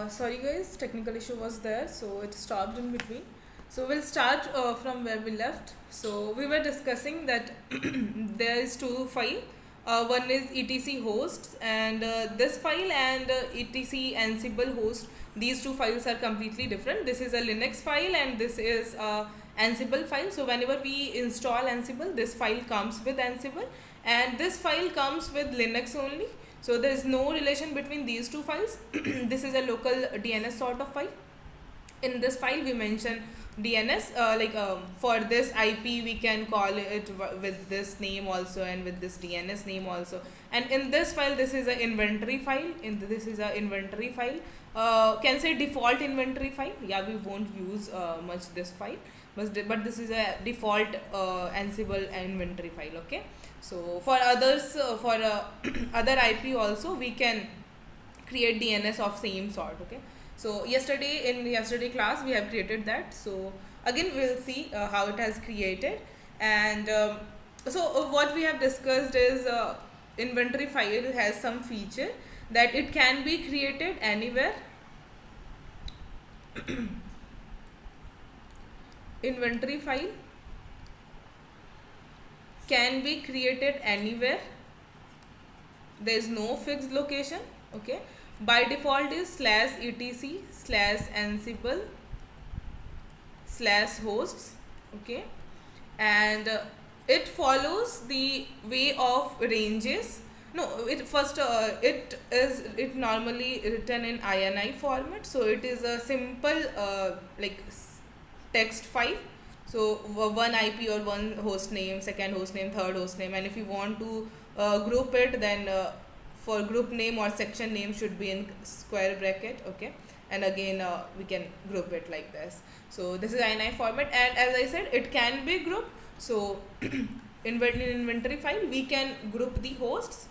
Sorry guys, technical issue was there, so it stopped in between. So we'll start from where we left. So we were discussing that there is two file. One is etc hosts, and this file and etc ansible host. These two files are completely different. This is a Linux file and this is a Ansible file. So whenever we install Ansible, this file comes with Ansible, and this file comes with Linux only. So there is no relation between these two files. This is a local DNS sort of file. In this file we mention DNS, for this IP we can call it with this name also and with this DNS name also. And in this file, this is an inventory file. Can say default inventory file. Yeah, we won't use much this file, but this is a default Ansible inventory file. Okay. So for others, for other IP also we can create DNS of same sort. Okay. So yesterday class we have created that. So again we'll see how it has created. And what we have discussed is inventory file has some feature that it can be created anywhere. Inventory file can be created anywhere. There is no fixed location. Okay. By default is /etc/ansible/hosts. Okay. And it follows the way of ranges. No, it normally written in ini format. So it is a simple text file. So one IP or one host name, second host name, third host name, and if you want to group it, then for group name or section name should be in square bracket. Okay. And again we can group it like this. So this is ini format, and as I said, it can be grouped. So in inventory file we can group the hosts.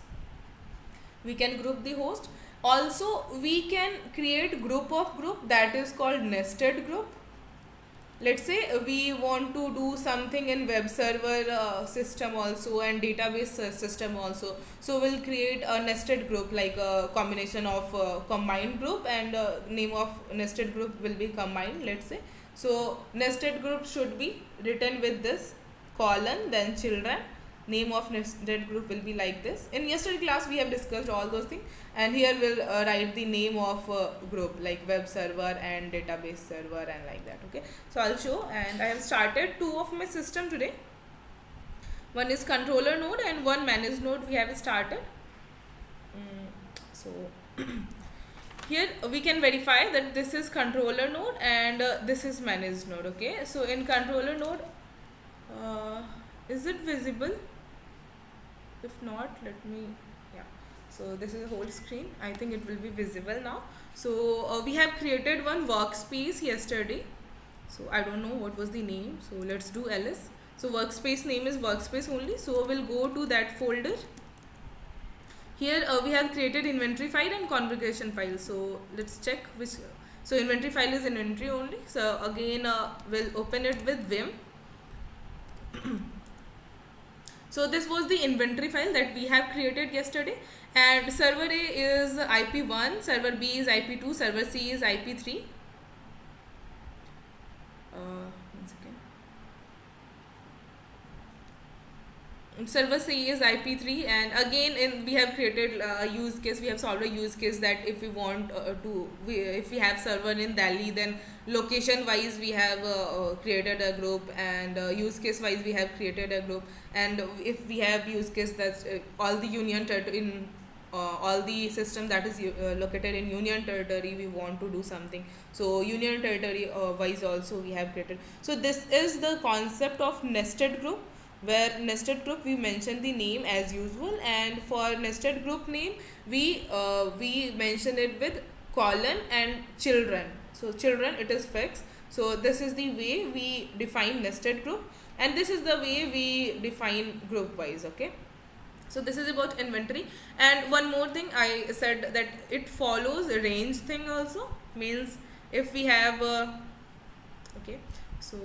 Also we can create group of group, that is called nested group. Let's say we want to do something in web server system also and database system also. So we'll create a nested group, like a combination of combined group, and name of nested group will be combined, let's say. So nested group should be written with this colon, then children. Name of nested group will be like this. In yesterday class we have discussed all those things, and here we'll write the name of group, like web server and database server and like that. Okay. So I'll show, and I have started two of my system today. One is controller node and one manage node we have started. So here we can verify that this is controller node and this is manage node. Okay. So in controller node, is it visible? If not, let me, yeah. So this is a whole screen. I think it will be visible now. So we have created one workspace yesterday. So I don't know what was the name. So let's do ls. So workspace name is workspace only. So we'll go to that folder. Here we have created inventory file and configuration file. So let's check which. So inventory file is inventory only. So again we'll open it with vim. So this was the inventory file that we have created yesterday, and server A is IP1, server B is IP2, server C is IP3. One second. Server C is IP3, and again we have created a use case. We have solved a use case that if we want if we have server in Delhi, then location wise we have created a group, and use case wise we have created a group. And if we have use case that's all the union territory in all the system that is located in union territory, we want to do something. So union territory wise also we have created. So this is the concept of nested group, where nested group we mention the name as usual, and for nested group name we mention it with colon and children. So children, it is fixed. So this is the way we define nested group, and this is the way we define group wise. Okay. So this is about inventory. And one more thing, I said that it follows a range thing also, means if we have okay, so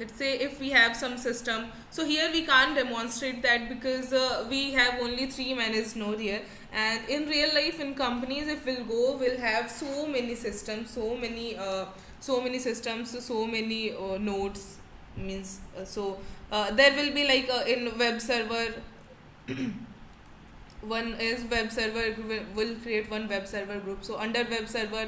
let's say if we have some system, so here we can't demonstrate that because we have only 3 managed node here, and in real life in companies if we'll have so many systems, so many systems, so many nodes, means there will be like in web server one is web server will create one web server group. So under web server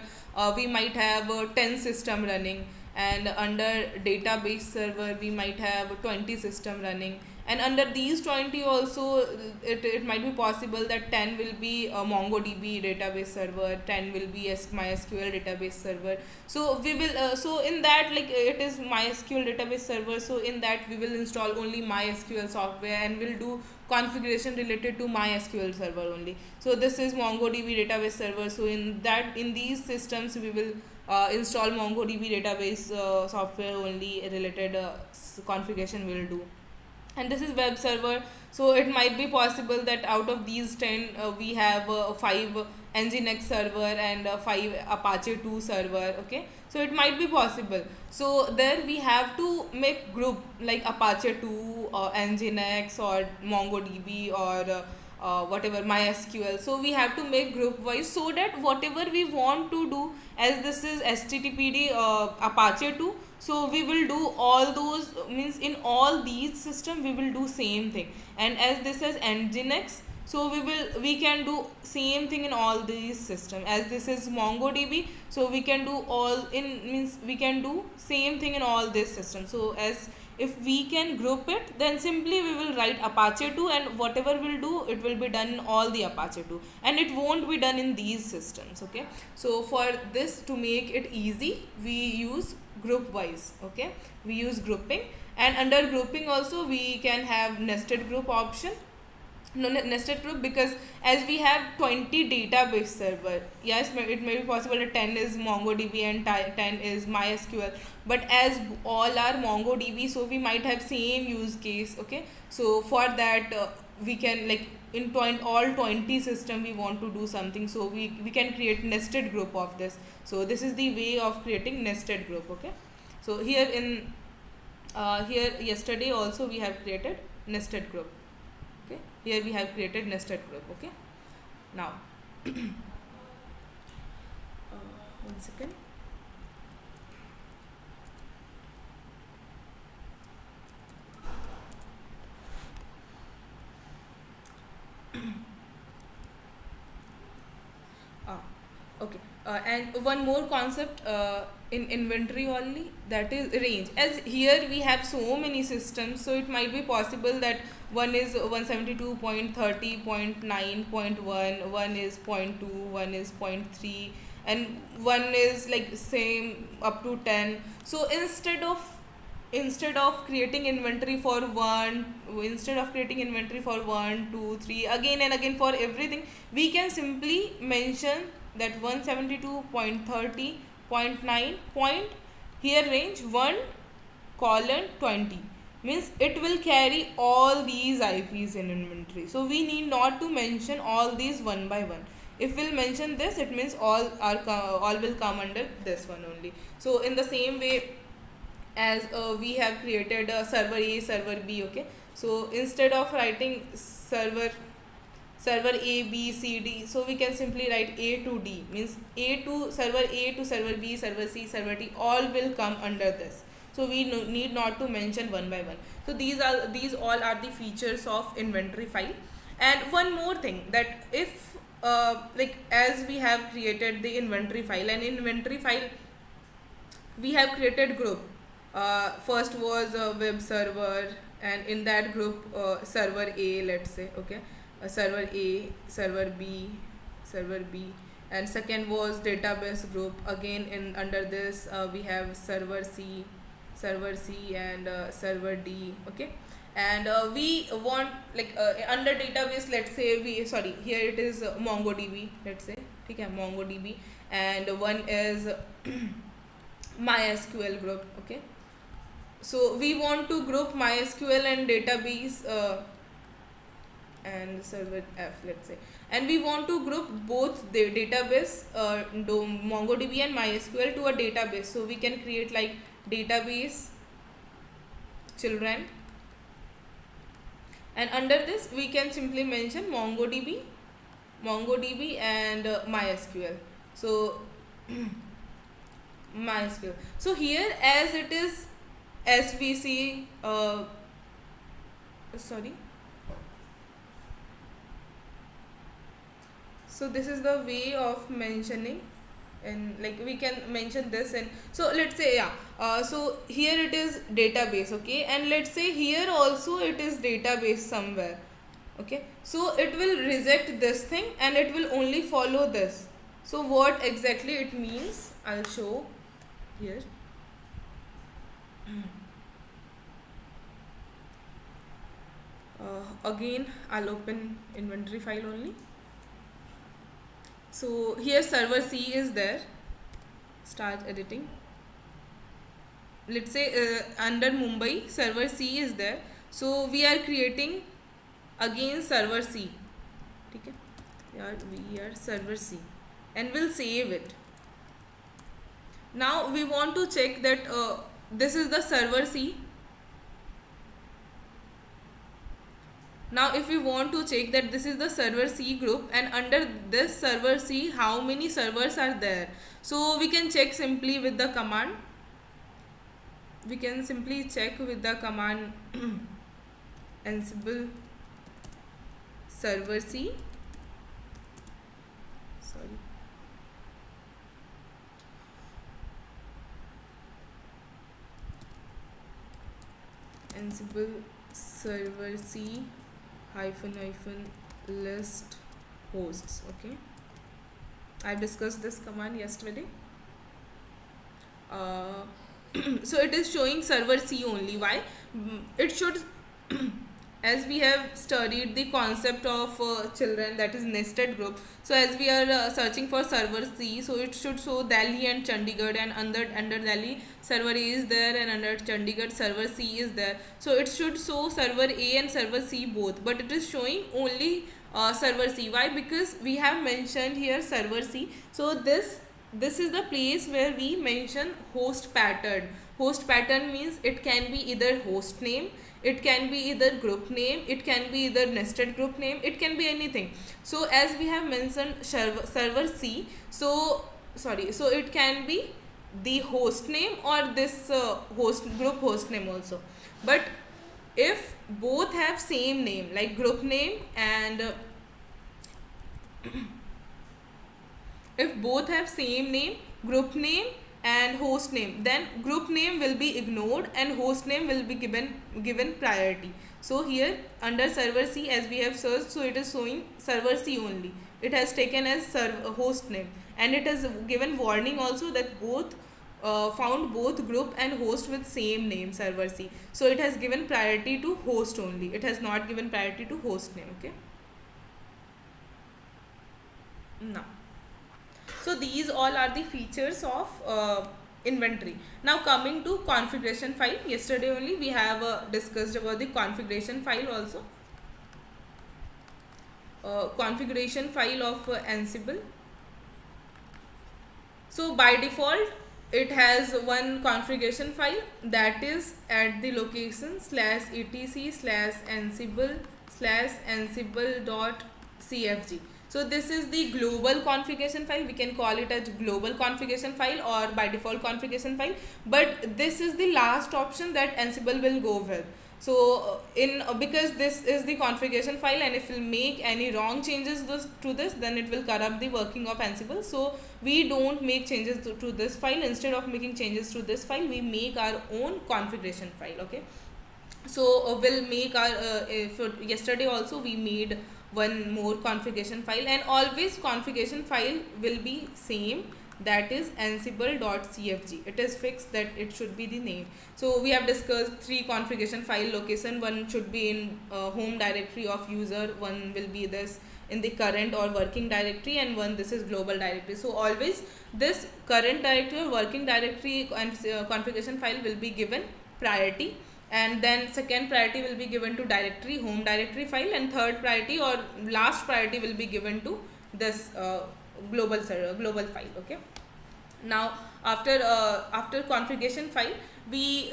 we might have 10 system running, and under database server we might have 20 system running, and under these 20 also it might be possible that 10 will be MongoDB database server, 10 will be MySQL database server. So we will so in that, like it is MySQL database server, so in that we will install only MySQL software and we'll do configuration related to MySQL server only. So this is MongoDB database server, so in these systems we will install MongoDB database software only, related configuration will do. And this is web server, so it might be possible that out of these 10 we have 5 Nginx server and 5 Apache 2 server. Okay, so it might be possible, so there we have to make group like Apache 2 or Nginx or MongoDB or whatever MySQL. So we have to make group wise, so that whatever we want to do, as this is HTTPD Apache 2, so we will do all those, means in all these system we will do same thing. And as this is Nginx, so we can do same thing in all these system. As this is MongoDB, so we can do all in, means we can do same thing in all this system. So as if we can group it, then simply we will write Apache 2, and whatever we'll do, it will be done in all the Apache 2, and it won't be done in these systems. Okay, so for this, to make it easy, we use group wise. Okay, we use grouping, and under grouping also we can have nested group option. No, nested group, because as we have 20 database server, yes, it may be possible that 10 is MongoDB and 10 is MySQL, but as all are MongoDB, so we might have same use case. Okay, so for that we can, like in all 20 system we want to do something, so we can create nested group of this. So this is the way of creating nested group. Okay, so here in here yesterday also we have created nested group. Okay, here we have created nested group. Okay, now 1 second. Okay, and one more concept in inventory only, that is range. As here we have so many systems, so it might be possible that one is 172.30.9.1, one is 0.2, one is 0.3, and one is like same up to 10. So instead of creating inventory for 1, 2, 3 again and again for everything, we can simply mention that 172.30.9 here range 1:20, means it will carry all these IPs in inventory. So we need not to mention all these one by one. If we'll mention this, it means all will come under this one only. So in the same way as we have created server A, server B. Okay, so instead of writing server A, B, C, D, so we can simply write A to D, means server A to server B, server C, server D, all will come under this. So we need not to mention one by one. So these all are the features of inventory file. And one more thing, that if like as we have created the inventory file, and in inventory file we have created group. First was a web server, and in that group server A, let's say. Okay, server A, server B, and second was database group. Again, in under this we have server C, and server D. Okay, and we want, like under database, let's say here it is MongoDB, let's say. Okay, MongoDB, and one is MySQL group. Okay, so we want to group MySQL and database and server F, let's say, and we want to group both the database MongoDB and MySQL to a database. So we can create like database children, and under this we can simply mention MongoDB and MySQL. So MySQL. So here, as it is SVC, sorry. So this is the way of mentioning, and like we can mention this. And so let's say, yeah, so here it is database, okay, and let's say here also it is database somewhere, okay. So it will reject this thing and it will only follow this. So what exactly it means, I'll show here. Again I'll open inventory file only. So here server C is there. Start editing. Let's say under Mumbai server C is there. So we are creating again server C. Okay. We are server C and we'll save it. Now we want to check that this is the server C. Now if we want to check that this is the server C group, and under this server C how many servers are there, so we can check simply with the command. We can simply check with the command Ansible server C. Sorry. Ansible server C -- list hosts. Okay, I discussed this command yesterday. So it is showing server C only. Why? It should as we have studied the concept of children, that is nested group. So as we are searching for server C, so it should show Delhi and Chandigarh, and under Delhi server A is there, and under Chandigarh server C is there. So it should show server A and server C both, but it is showing only server C. Why? Because we have mentioned here server C. So this is the place where we mention host pattern. Host pattern means it can be either host name, it can be either group name, it can be either nested group name, it can be anything. So as we have mentioned server C, so it can be the host name or this group host name also. But if both have same name, like group name and if both have same name, group name and host name, then group name will be ignored and host name will be given priority. So here under server C, as we have searched, so it is showing server C only. It has taken as host name, and it has given warning also that both found both group and host with same name, server C. So it has given priority to host only. It has not given priority to host name. Okay. Now, so these all are the features of inventory. Now coming to configuration file. Yesterday only we have discussed about the configuration file also. Configuration file of Ansible. So by default it has one configuration file, that is at the location /etc/ansible/ansible.cfg. So this is the global configuration file. We can call it as global configuration file or by default configuration file. But this is the last option that Ansible will go with. So because this is the configuration file, and if we make any wrong changes to this, then it will corrupt the working of Ansible. So we don't make changes to this file. Instead of making changes to this file, we make our own configuration file. Okay. So we'll make our yesterday also we made one more configuration file, and always configuration file will be same, that is ansible.cfg. It is fixed that it should be the name. So we have discussed 3 configuration file location. One should be in home directory of user, one will be this in the current or working directory, and one this is global directory. So always this current directory or working directory and configuration file will be given priority, and then second priority will be given to directory, home directory file, and third priority or last priority will be given to this global file. Okay. Now after configuration file, we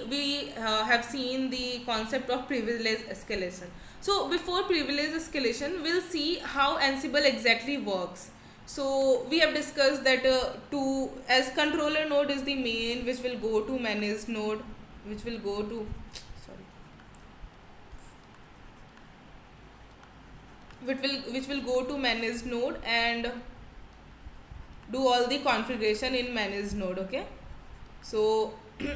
have seen the concept of privilege escalation. So before privilege escalation, we'll see how Ansible exactly works. So we have discussed that to as controller node is the main, which will go to manage node, which will go to sorry which will go to manage node and do all the configuration in manage node. Okay, so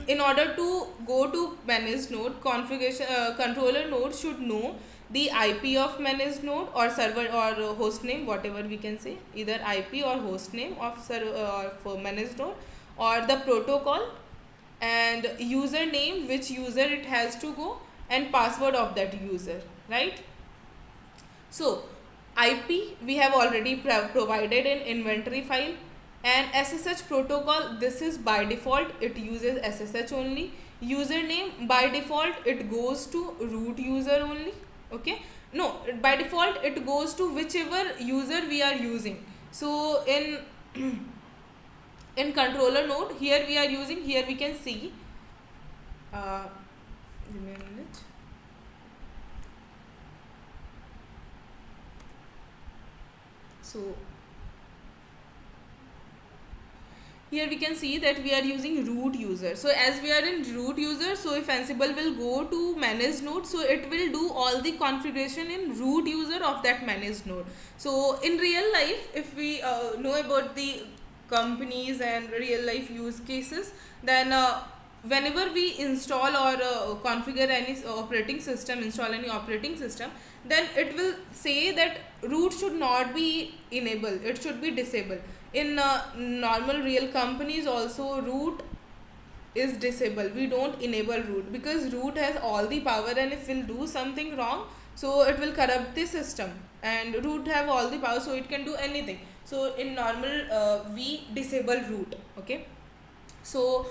in order to go to manage node, configuration controller node should know the IP of manage node or server or host name, whatever we can say, either IP or host name of server for manage node, or the protocol and username, which user it has to go, and password of that user, right? So IP we have already provided in inventory file, and SSH protocol, this is by default, it uses SSH only. Username by default it goes to root user only. Okay, no, by default it goes to whichever user we are using. So in in controller node, here we are using, here we can see give me a minute. So here we can see that we are using root user. So as we are in root user, so if Ansible will go to manage node, so it will do all the configuration in root user of that managed node. So in real life, if we know about the companies and real life use cases, then whenever we install or configure any operating system, install any operating system, then it will say that root should not be enabled, it should be disabled. In normal real companies also, root is disabled, we don't enable root, because root has all the power, and if we'll do something wrong, so it will corrupt the system, and root have all the power, so it can do anything. So in normal we disable root. Okay, so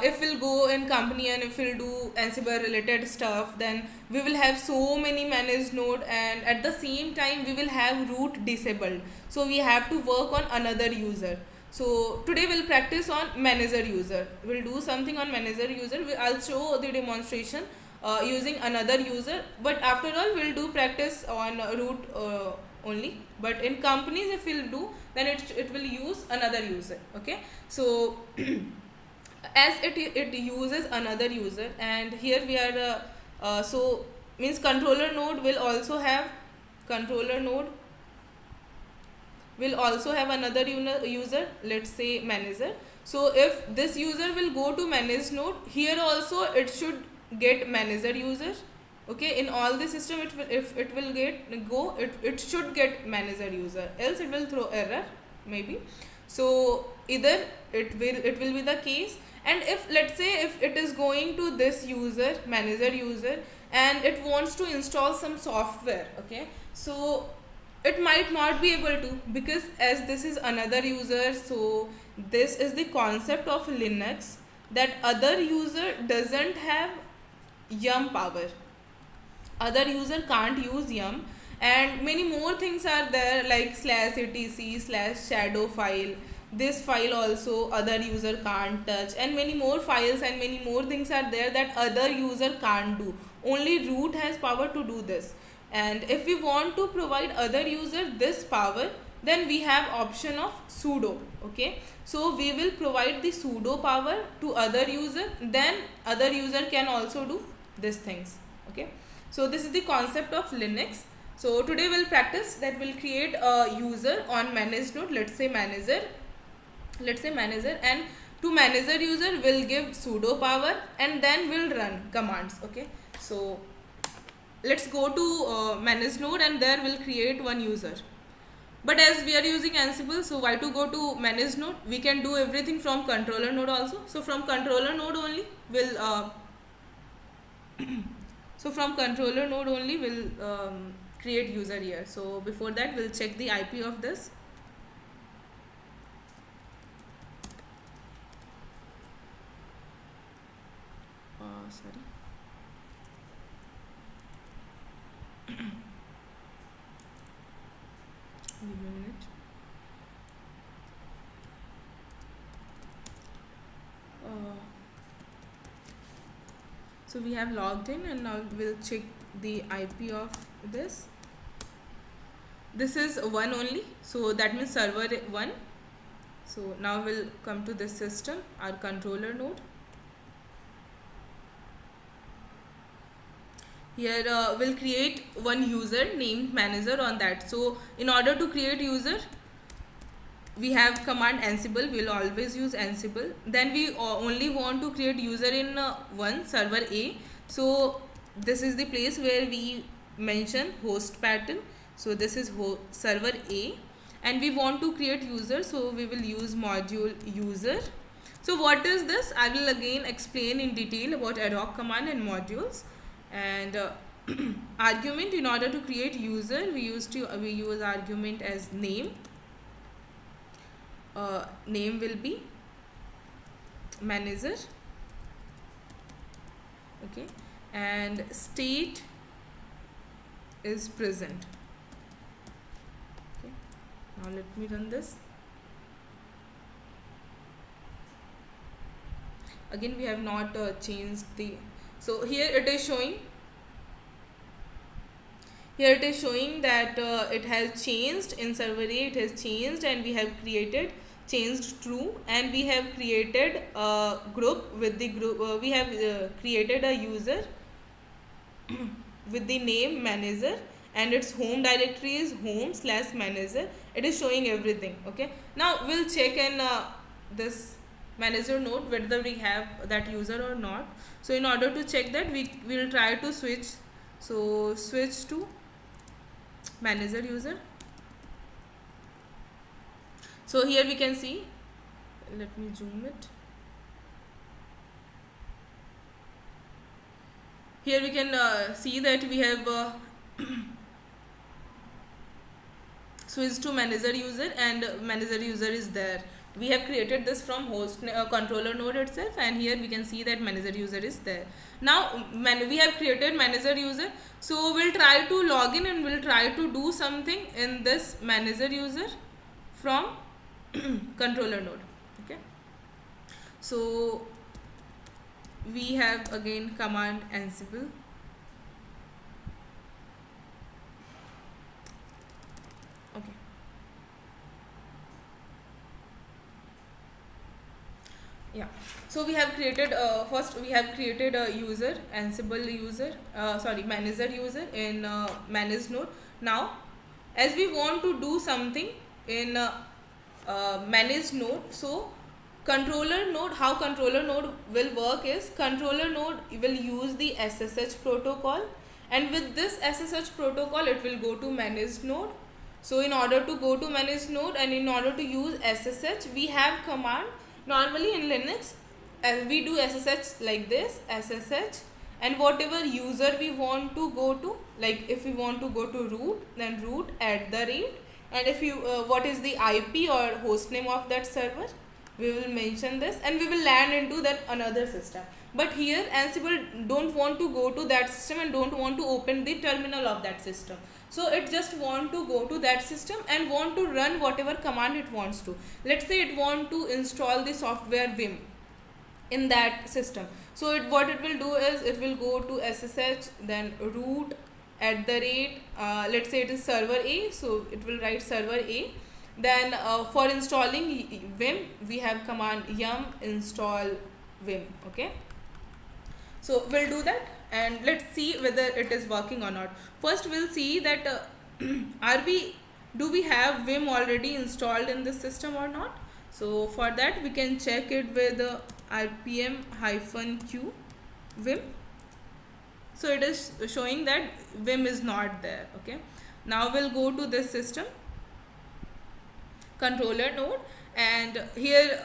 if we'll go in company and if we'll do Ansible related stuff, then we will have so many managed node, and at the same time we will have root disabled, so we have to work on another user. So today we'll practice on manager user, we'll do something on manager user. I'll show the demonstration using another user, but after all we'll do practice on root only. But in companies if we'll do, then it will use another user. Okay, so as it uses another user, and here we are so means controller node will also have another user, let's say manager. So if this user will go to manage node, here also it should get manager user. Okay, in all the system it will, if it will it should get manager user, else it will throw error maybe. So either it will be the case. And if let's say if it is going to this user, manager user, and it wants to install some software, okay, so it might not be able to, because as this is another user. So this is the concept of Linux, that other user doesn't have yum power, other user can't use yum, and many more things are there like /etc/shadow file. This file also other user can't touch, and many more files and many more things are there that other user can't do, only root has power to do this. And if we want to provide other user this power, then we have option of sudo. Okay, so we will provide the sudo power to other user, then other user can also do these things. Okay, so this is the concept of Linux. So today we'll practice that. We'll create a user on managed node, let's say manager, and to manager user will give sudo power, and then we'll run commands. Okay, so let's go to manage node, and there we'll create one user. But as we are using Ansible, so why to go to manage node? We can do everything from controller node also. So from controller node only we'll create user here. So before that we'll check the IP of this. Sorry. Give me a minute. So we have logged in, and now we'll check the IP of this. This is 1 only, so that means server 1. So now we'll come to this system, our controller node. Here we'll create one user named manager on that. So in order to create user, we have command Ansible. We'll always use Ansible. Then we only want to create user in one server A. So this is the place where we mention host pattern. So this is server A, and we want to create user, so we will use module user. So what is this? I will again explain in detail about ad hoc command and modules. And argument, in order to create user, we use argument as name. Name will be manager, okay, and state is present. Okay, now let me run this. Again, we have not changed the, so here it is showing that it has changed in server A. It has changed, and we have changed true, and we have created a group. With the group we have created a user with the name manager, and its home directory is home/manager. It is showing everything. Okay, now we'll check in this manager node whether we have that user or not. So in order to check that, we will try to switch. So switch to manager user. So here we can see, let me zoom it. Here we can see that we have switched to manager user, and manager user is there. We have created this from host controller node itself, and here we can see that manager user is there. Now we have created manager user, so we'll try to log in, and we'll try to do something in this manager user from controller node. Okay, so we have again command Ansible. Okay, yeah, so we have created first we have created a user, Ansible user, manager user in manage node. Now as we want to do something in manage node, so controller node, how controller node will work is, controller node will use the SSH protocol, and with this SSH protocol it will go to manage node. So in order to go to manage node, and in order to use SSH, we have command. Normally in Linux we do SSH like this, SSH, and whatever user we want to go to, like if we want to go to root, then root @ and if you what is the IP or host name of that server, we will mention this, and we will land into that another system. But here Ansible don't want to go to that system and don't want to open the terminal of that system. So it just want to go to that system and want to run whatever command it wants to. Let's say it want to install the software Vim in that system. So what it will do is, it will go to SSH, then root @ let's say it is server A, so it will write server A. Then for installing Vim, we have command yum install Vim. Okay, so we'll do that, and let's see whether it is working or not. First we'll see that do we have Vim already installed in this system or not. So for that we can check it with rpm-q Vim. So it is showing that Vim is not there. Okay, now we'll go to this system, controller node, and here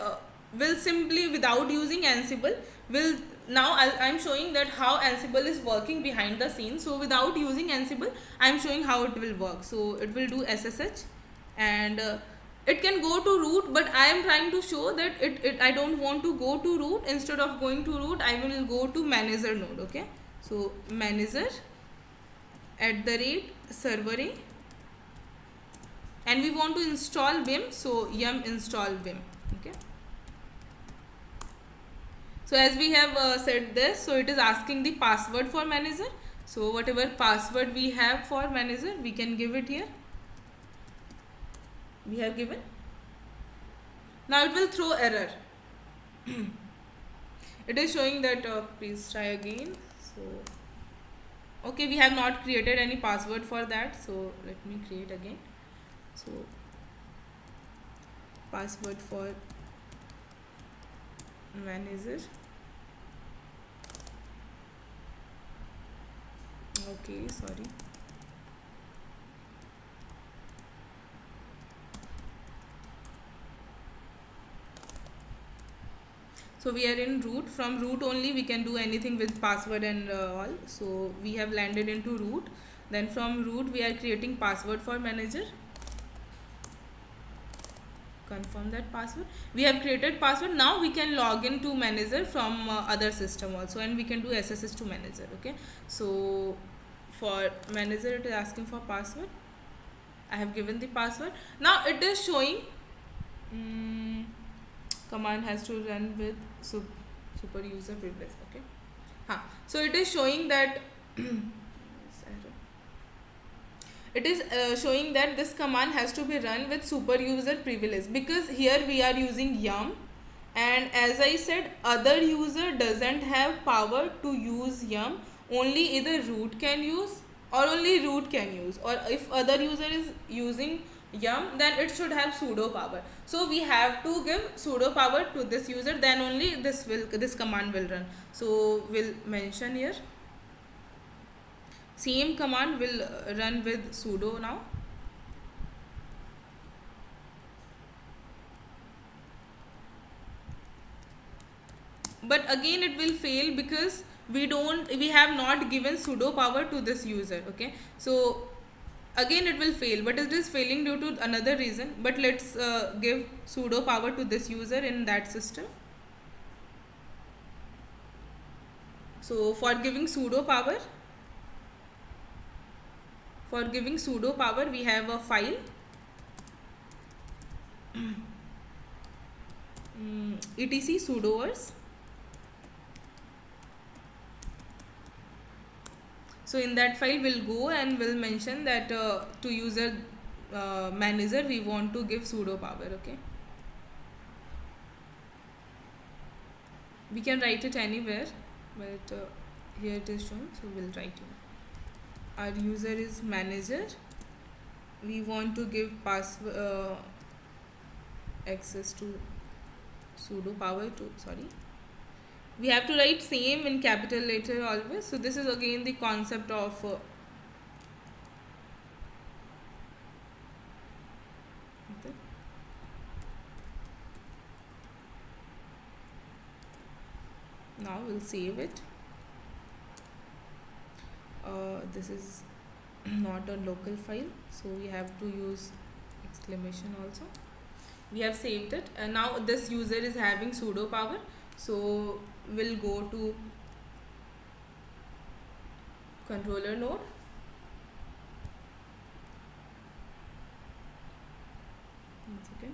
we'll simply, without using Ansible, I'm showing that how Ansible is working behind the scenes. So without using Ansible, I'm showing how it will work. So it will do SSH, and it can go to root, but I am trying to show that I don't want to go to root. Instead of going to root, I will go to manager node. Okay, so manager @ server A, and we want to install Vim, so yum install Vim. Okay, So as we have said this, so it is asking the password for manager. So whatever password we have for manager, we can give it here. We have given. Now it will throw error. It is showing that please try again. So okay, we have not created any password for that, so let me create again. So password for manager. Okay, sorry. So we are in root. From root only we can do anything with password and all. So we have landed into root. Then from root we are creating password for manager. Confirm that password. We have created password. Now we can log into manager from other system also, and we can do SSH to manager. Okay. So for manager it is asking for password. I have given the password. Now it is showing command has to run with super user privilege. Okay. So it is showing that it is showing that this command has to be run with super user privilege, because here we are using yum, and as I said, other user doesn't have power to use yum. Only either root can use or only root can use, or if other user is using yum, then it should have sudo power. So we have to give sudo power to this user, then only this command will run. So we'll mention here same command will run with sudo now. But again it will fail because we have not given sudo power to this user. Okay, so again it will fail, but it is failing due to another reason. But let's give sudo power to this user in that system. So for giving sudo power, we have a file etc sudoers. So in that file we'll go and we'll mention that to user manager we want to give sudo power. Okay, we can write it anywhere, but here it is shown, so we'll write it. Our user is manager. We want to give password access to sudo power to, sorry, we have to write same in capital letter always. So this is again the concept of okay. Now we'll save it. This is not a local file, so we have to use exclamation also. We have saved it, and now this user is having sudo power, so we'll go to controller node. Okay.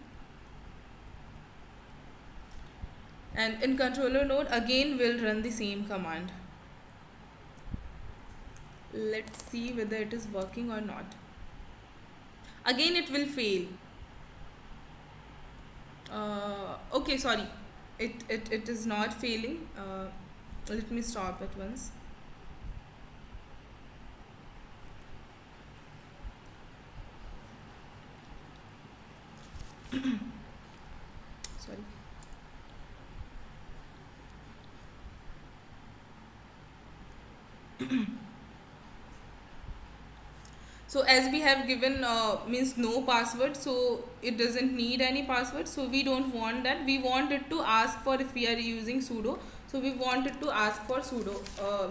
And in controller node again we'll run the same command. Let's see whether it is working or not. Again it will fail. Okay, sorry, it is not failing. Let me stop it once. Sorry. So as we have given means no password, so it doesn't need any password, so we don't want that. We want it to ask for, if we are using sudo, so we want it to ask for sudo,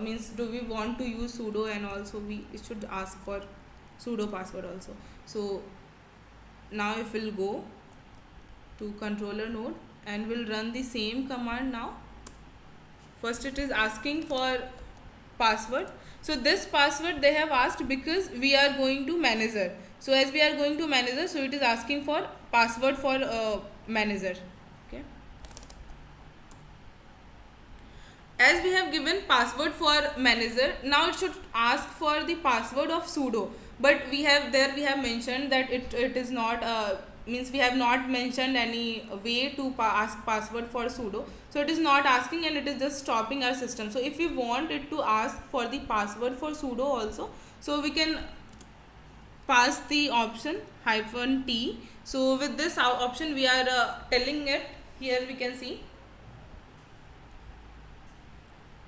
means do we want to use sudo, and also it should ask for sudo password also. So now if we'll go to controller node and we'll run the same command. Now first it is asking for password. So this password they have asked because we are going to manager. So as we are going to manager, so it is asking for password for manager. Okay. as we have given password for manager, now it should ask for the password of sudo, but we have mentioned that it is not means we have not mentioned any way to ask password for sudo, so it is not asking and it is just stopping our system. So if we want it to ask for the password for sudo also, so we can pass the option -t. So with this option we are telling it, here we can see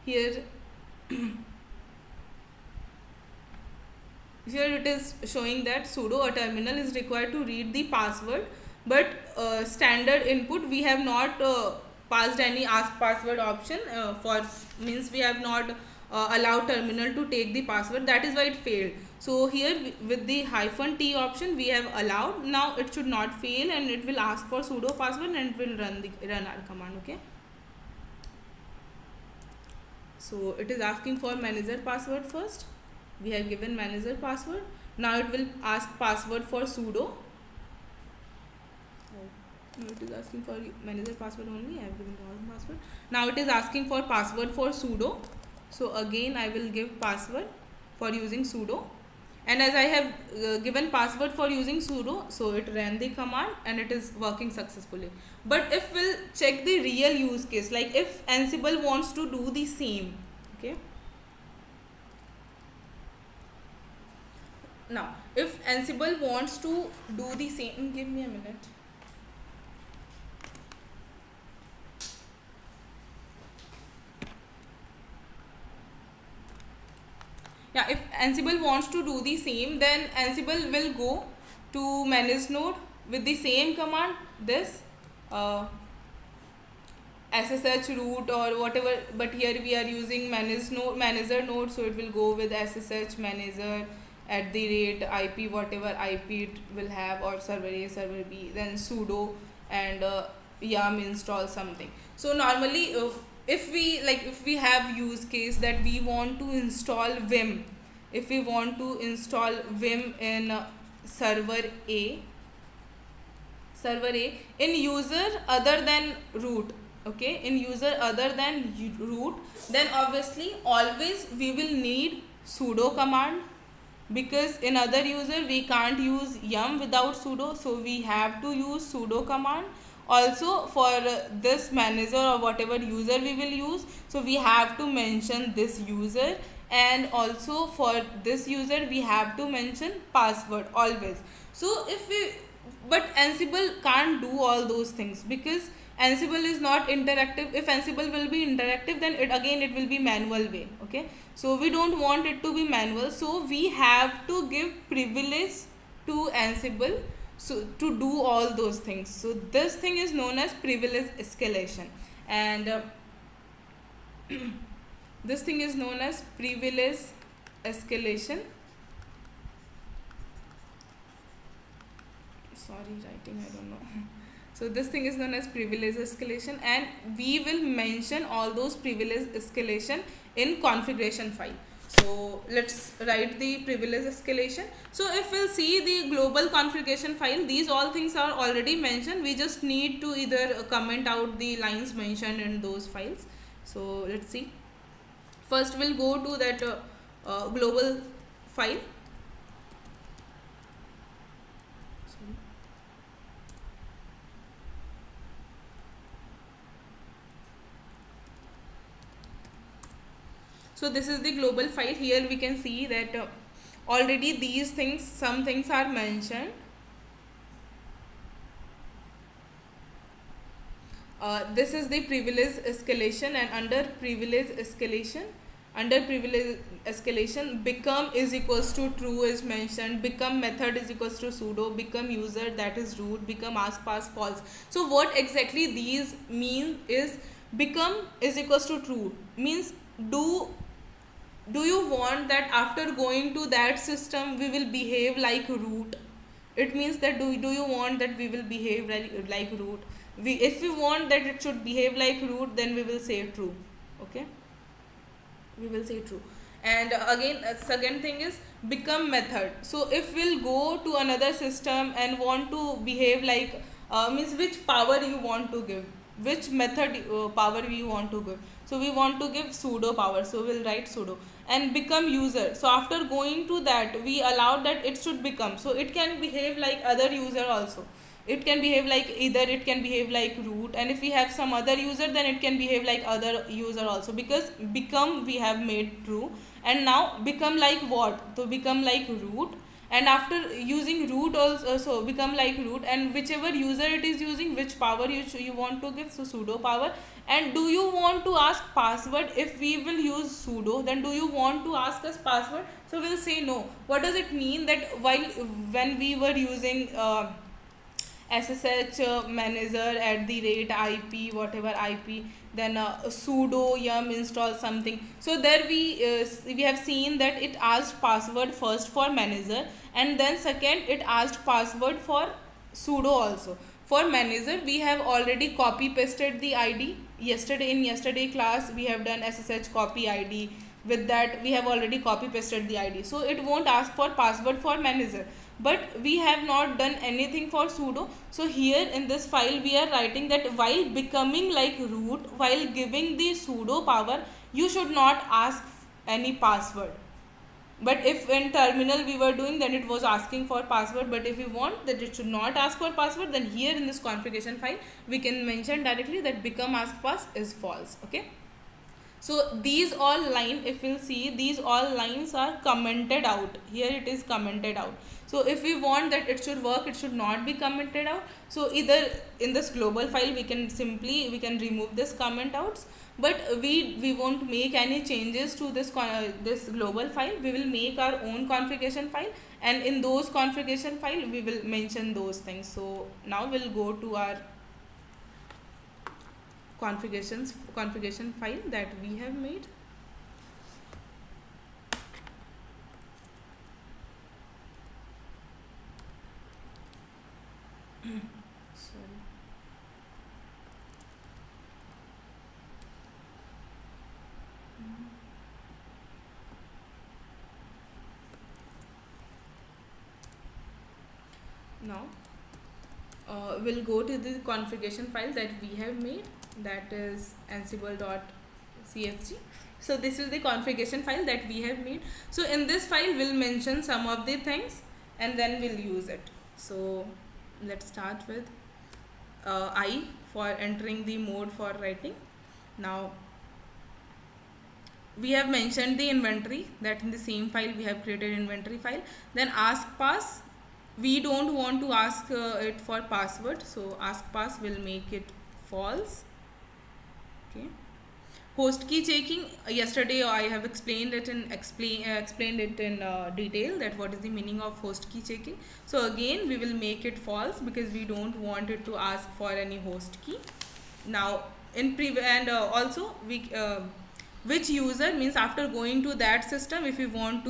here here it is showing that sudo a terminal is required to read the password, but standard input we have not passed any ask password option for, means we have not allowed terminal to take the password, that is why it failed. So here with the -t option we have allowed, now it should not fail and it will ask for sudo password and it will run our command. Okay, so it is asking for manager password first, we have given manager password, now it will ask password for sudo. No, it is asking for manager password only, I have given the password. Now it is asking for password for sudo, so again I will give password for using sudo, and as I have given password for using sudo, so it ran the command and it is working successfully. But if we'll check the real use case, like if Ansible wants to do the same, okay, now if Ansible wants to do the same, give me a minute. Yeah, if Ansible wants to do the same, then Ansible will go to manage node with the same command, this ssh root or whatever, but here we are using manager node, so it will go with ssh manager @IP, whatever IP it will have, or server A, server B, then sudo and yum install something. So normally if we have use case that we want to install vim, if we want to install vim in server A in user other than root, okay, in user other than root, then obviously always we will need sudo command, because in other user we can't use yum without sudo, so we have to use sudo command. Also for this manager or whatever user we will use, so we have to mention this user, and also for this user we have to mention password always. So but Ansible can't do all those things, because Ansible is not interactive. If Ansible will be interactive, then it will be manual way. Okay, so we don't want it to be manual, so we have to give privilege to Ansible, so to do all those things. So this thing is known as privilege escalation, and this thing is known as privilege escalation. Sorry, writing, I don't know. So this thing is known as privilege escalation, and we will mention all those privilege escalation in configuration file. So let's write the privilege escalation. So if we'll see the global configuration file, these all things are already mentioned, we just need to either comment out the lines mentioned in those files. So let's see, first we'll go to that global file. So this is the global file. Here we can see that already these things, some things are mentioned. This is the privilege escalation, and under privilege escalation become is equals to true is mentioned, become method is equals to sudo, become user that is root, become ask pass false. So what exactly these mean is, become is equals to true means do you want that after going to that system we will behave like root? It means that do you want that we will behave like root? If we want that it should behave like root, then we will say true. Okay, we will say true. And again, second thing is become method. So if we'll go to another system and want to behave like means which power you want to give, which method power we want to give. So we want to give sudo power, so we'll write sudo. And become user, so after going to that we allow that it should become, so it can behave like other user also. It can behave like, either it can behave like root, and if we have some other user then it can behave like other user also, because become we have made true. And now become like what, so become like root. And after using root also, so become like root, and whichever user it is using, which power you want to give, so sudo power. And do you want to ask password? If we will use sudo, then do you want to ask us password? So we'll say no. What does it mean? That when we were using SSH manager @IP, whatever IP, then sudo yum install something. So there we have seen that it asked password first for manager, and then second it asked password for sudo also. For manager we have already copy pasted the ID. Yesterday class we have done SSH copy ID. With that we have already copy pasted the ID, so it won't ask for password for manager. But we have not done anything for sudo. So here in this file we are writing that while becoming like root, while giving the sudo power, you should not ask any password. But if in terminal we were doing, then it was asking for password. But if we want that it should not ask for password, then here in this configuration file we can mention directly that become ask pass is false. Okay, so these all line, if we'll see, these all lines are commented out. Here it is commented out. So if we want that it should work, it should not be commented out. So either in this global file we can remove this comment outs, but we won't make any changes to this this global file. We will make our own configuration file, and in those configuration file we will mention those things. So now we'll go to our configuration file that we have made. Sorry. Now we'll go to the configuration file that we have made, that is ansible.cfg. So this is the configuration file that we have made. So in this file we'll mention some of the things and then we'll use it. So let's start with I for entering the mode for writing. Now we have mentioned the inventory, that in the same file we have created inventory file. Then ask pass, we don't want to ask it for password, so ask pass will make it false. Okay, host key checking, yesterday I have explained it in detail that what is the meaning of host key checking. So again we will make it false because we don't want it to ask for any host key. Now in also we which user means after going to that system, if we want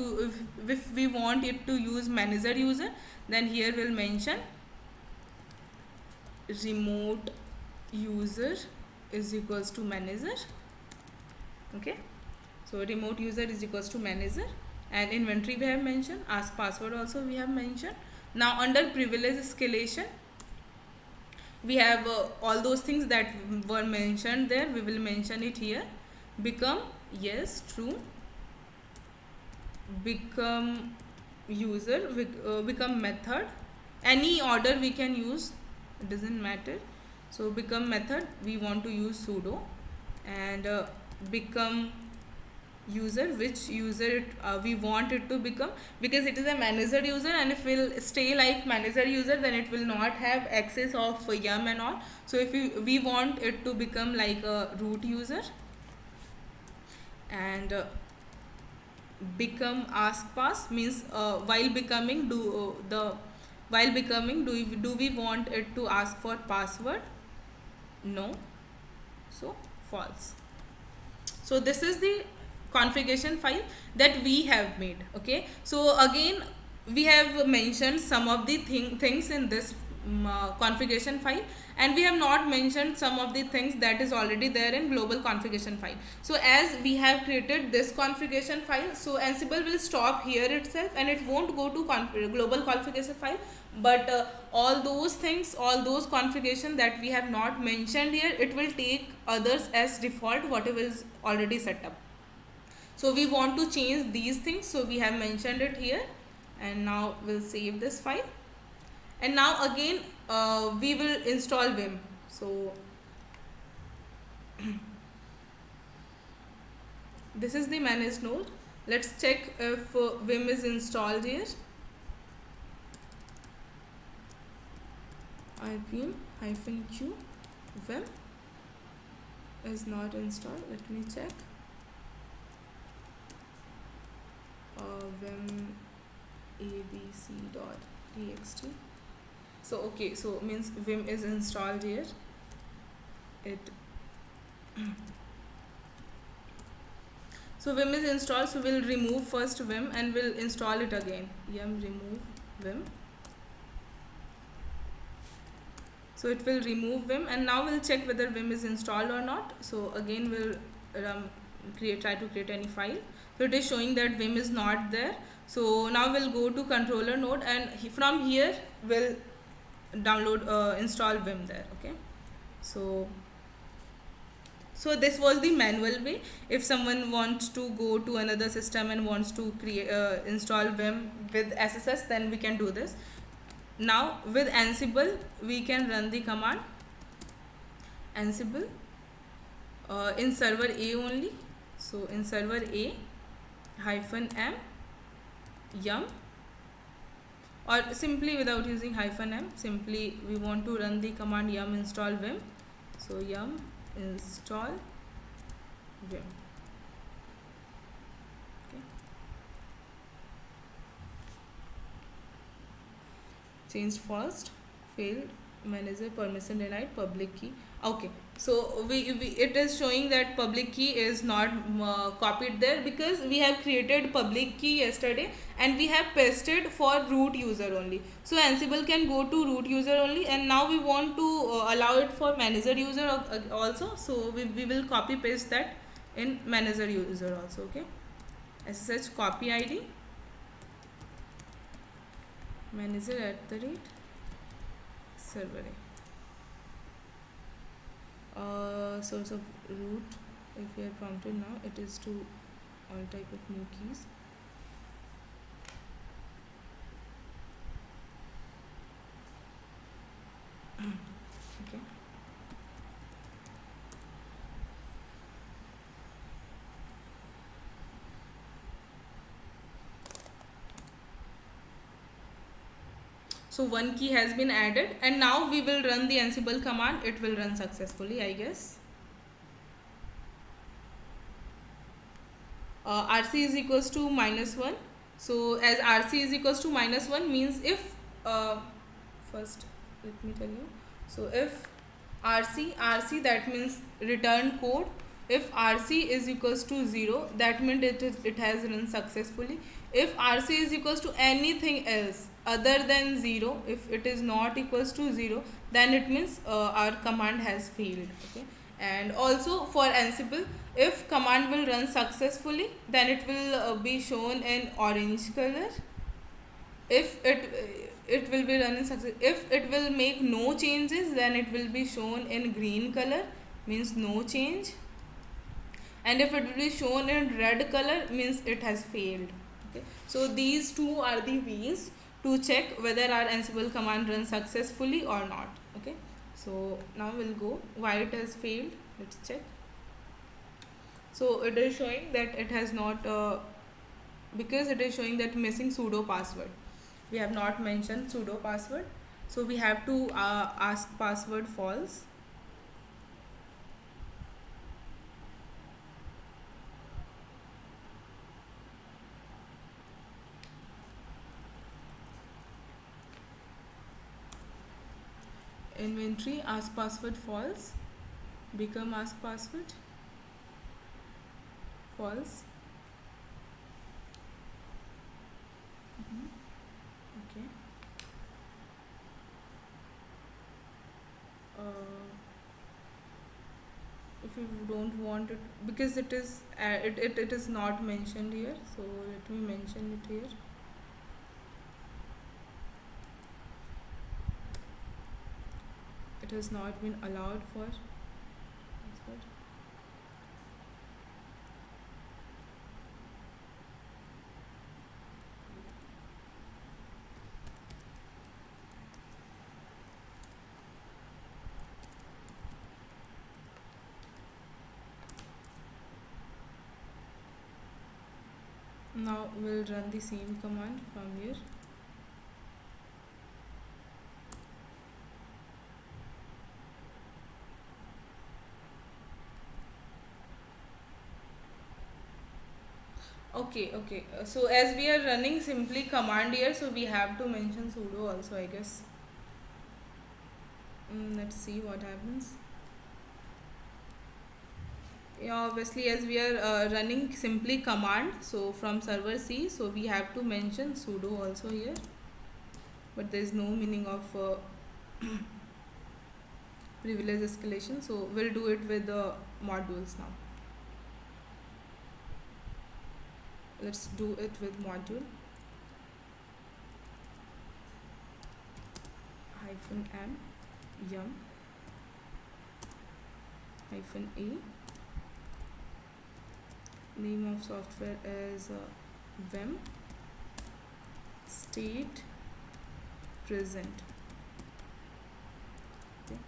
it to use manager user, then here we'll mention remote user is equals to manager. Okay, so remote user is equals to manager, and inventory we have mentioned, ask password also we have mentioned. Now under privilege escalation we have all those things that were mentioned there, we will mention it here. Become, yes, true. Become user, become method, any order we can use, it doesn't matter. So become method we want to use sudo, and become user, which user we want it to become, because it is a manager user, and if we'll stay like manager user then it will not have access of yum and all. So if we want it to become like a root user. And become ask pass means while becoming do we want it to ask for password? No, so false. So this is the configuration file that we have made. Okay, so again we have mentioned some of the things in this configuration file, and we have not mentioned some of the things that is already there in global configuration file. So as we have created this configuration file, so Ansible will stop here itself and it won't go to global configuration file, but all those things, all those configuration that we have not mentioned here, it will take others as default, whatever is already set up. So we want to change these things, so we have mentioned it here, and now we'll save this file. And now again we will install Vim. So this is the managed node. Let's check if Vim is installed here. IPM -q Vim is not installed. Let me check. Vim abc.txt. So okay, so means Vim is installed here. It so Vim is installed, so we'll remove first Vim and we'll install it again. Yum remove Vim. So it will remove Vim, and now we'll check whether Vim is installed or not. So again we'll try to create any file. So it is showing that Vim is not there. So now we'll go to controller node, and from here we'll download install Vim there. Okay, so this was the manual way. If someone wants to go to another system and wants to create install Vim with SSS, then we can do this. Now with Ansible we can run the command Ansible in server A only. So in server A -m yum, or simply without using -m, simply we want to run the command yum install Vim. So yum install Vim. Okay. Changed first, failed, manager permission denied, public key. Okay, so we it is showing that public key is not copied there, because we have created public key yesterday and we have pasted for root user only. So Ansible can go to root user only, and now we want to allow it for manager user also. So we will copy paste that in manager user also. Okay, SSH copy ID manager @server A. Source of root, if we are prompted now, it is to all type of new keys. Okay. So one key has been added, and now we will run the Ansible command. It will run successfully, I guess. RC is equals to -1. So as RC is equals to -1 means if first let me tell you. So if RC that means return code. If RC is equals to 0, that means it has run successfully. If RC is equals to anything else other than 0, if it is not equals to 0, then it means our command has failed. Okay, and also for Ansible, if command will run successfully, then it will be shown in orange color. If it will be running success. If it will make no changes, then it will be shown in green color, means no change. And if it will be shown in red color, means it has failed. Okay, so these two are the ways to check whether our Ansible command runs successfully or not. Okay, so now we'll go why it has failed. Let's check. So it is showing that it has not because it is showing that missing sudo password. We have not mentioned sudo password, so we have to ask password false. Inventory ask password false, become ask password false. Okay, if you don't want it, because it is not mentioned here, so let me mention it here. It has not been allowed for. That's good. Now we'll run the same command from here. Okay. So as we are running simply command here, so we have to mention sudo also, I guess. Let's see what happens. Yeah, obviously as we are running simply command, so from server C, so we have to mention sudo also here, but there is no meaning of privilege escalation, so we'll do it with the modules now. Let's do it with module -m yum -a. Name of software is vim state present. Okay,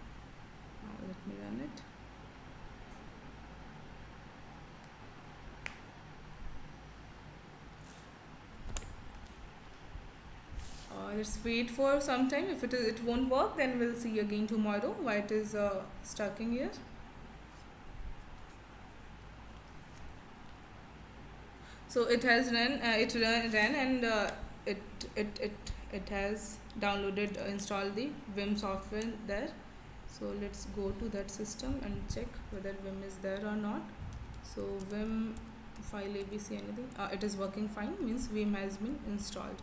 now let me run it. Let's wait for some time. If it won't work, then we'll see again tomorrow why it is stuck in here. So it has ran and it has downloaded, installed the vim software there. So let's go to that system and check whether vim is there or not. So vim file abc anything, it is working fine, means vim has been installed.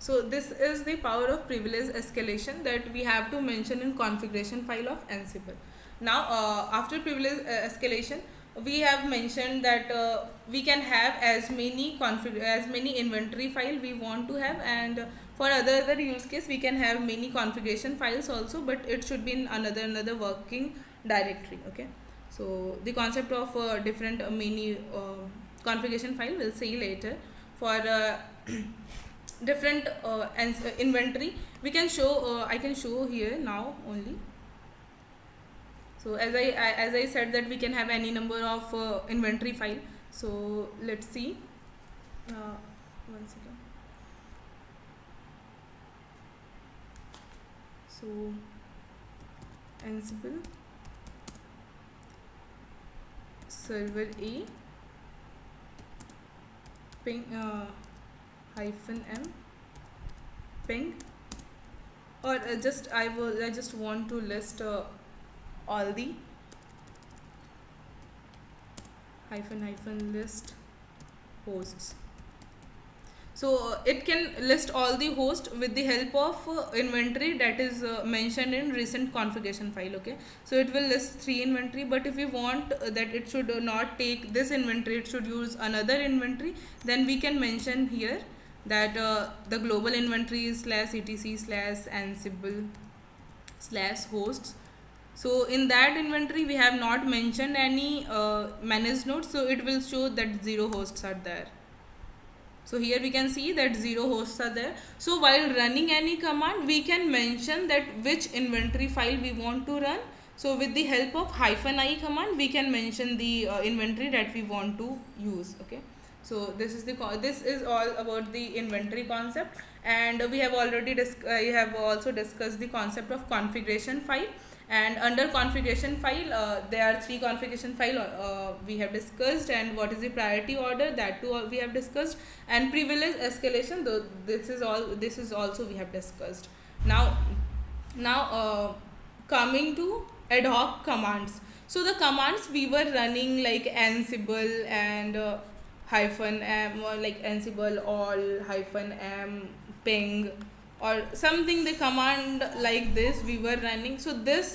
So this is the power of privilege escalation that we have to mention in configuration file of Ansible. Now after privilege escalation, we have mentioned that we can have as many inventory file we want to have, and for other use case we can have many configuration files also, but it should be in another working directory. Okay, so the concept of different many configuration file we'll see later. For different inventory we can show, I can show here now only. So as I said that we can have any number of inventory file. So let's see, one second. So Ansible server A ping -m ping, or I just want to list all the -list hosts. So it can list all the hosts with the help of inventory that is mentioned in recent configuration file. Okay, so it will list 3 inventory, but if we want that it should not take this inventory, it should use another inventory, then we can mention here that the global inventory is /etc/ansible/hosts. So in that inventory we have not mentioned any managed nodes, so it will show that 0 hosts are there. So here we can see that 0 hosts are there. So while running any command, we can mention that which inventory file we want to run. So with the help of -i command, we can mention the inventory that we want to use. Okay, so this is all about the inventory concept, and we have already also discussed the concept of configuration file. And under configuration file there are 3 configuration file we have discussed, and what is the priority order, that too we have discussed, and privilege escalation, though this is also we have discussed. Now coming to ad hoc commands. So the commands we were running like Ansible and -m, or like Ansible all -m ping or something, the command like this we were running. So this